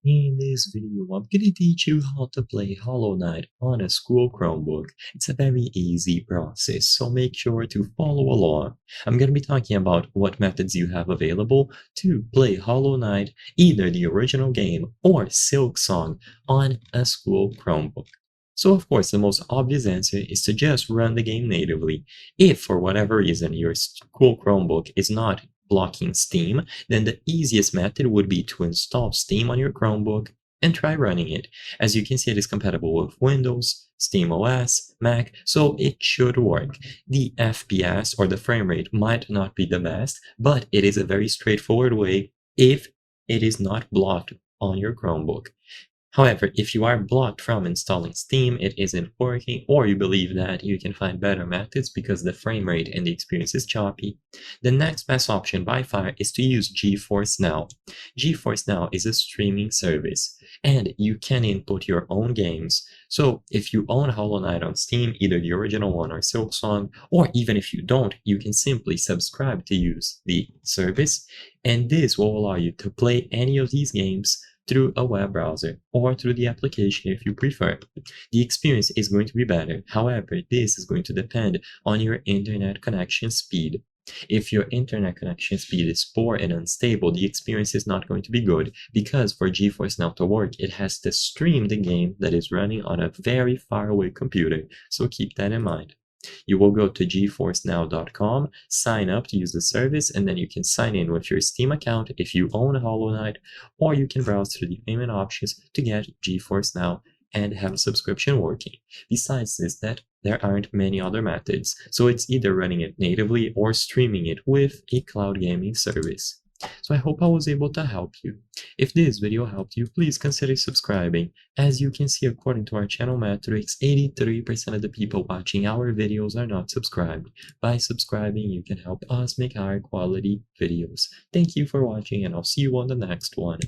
In this video, I'm gonna teach you how to play Hollow Knight on a school Chromebook. It's a very easy process, so make sure to follow along. I'm gonna be talking about what methods you have available to play Hollow Knight, either the original game or Silksong on a school Chromebook. So of course, the most obvious answer is to just run the game natively. If for whatever reason your school Chromebook is not blocking Steam, then the easiest method would be to install Steam on your Chromebook and try running it. As you can see, it is compatible with Windows, SteamOS, Mac, so it should work. The FPS or the frame rate might not be the best, but it is a very straightforward way if it is not blocked on your Chromebook. However, if you are blocked from installing Steam, it isn't working, or you believe that you can find better methods because the frame rate and the experience is choppy, the next best option by far is to use GeForce Now. GeForce Now is a streaming service, and you can input your own games. So if you own Hollow Knight on Steam, either the original one or Silksong, or even if you don't, you can simply subscribe to use the service, and this will allow you to play any of these games through a web browser or through the application if you prefer. The experience is going to be better. However, this is going to depend on your internet connection speed. If your internet connection speed is poor and unstable, the experience is not going to be good because for GeForce Now to work, it has to stream the game that is running on a very far away computer, so keep that in mind. You will go to geforcenow.com, sign up to use the service, and then you can sign in with your Steam account if you own Hollow Knight, or you can browse through the payment options to get GeForce Now and have a subscription working. Besides this, there aren't many other methods, so it's either running it natively or streaming it with a cloud gaming service. So I hope I was able to help you. If this video helped you, please consider subscribing. As you can see, according to our channel metrics, 83% of the people watching our videos are not subscribed. By subscribing, you can help us make higher quality videos. Thank you for watching, and I'll see you on the next one.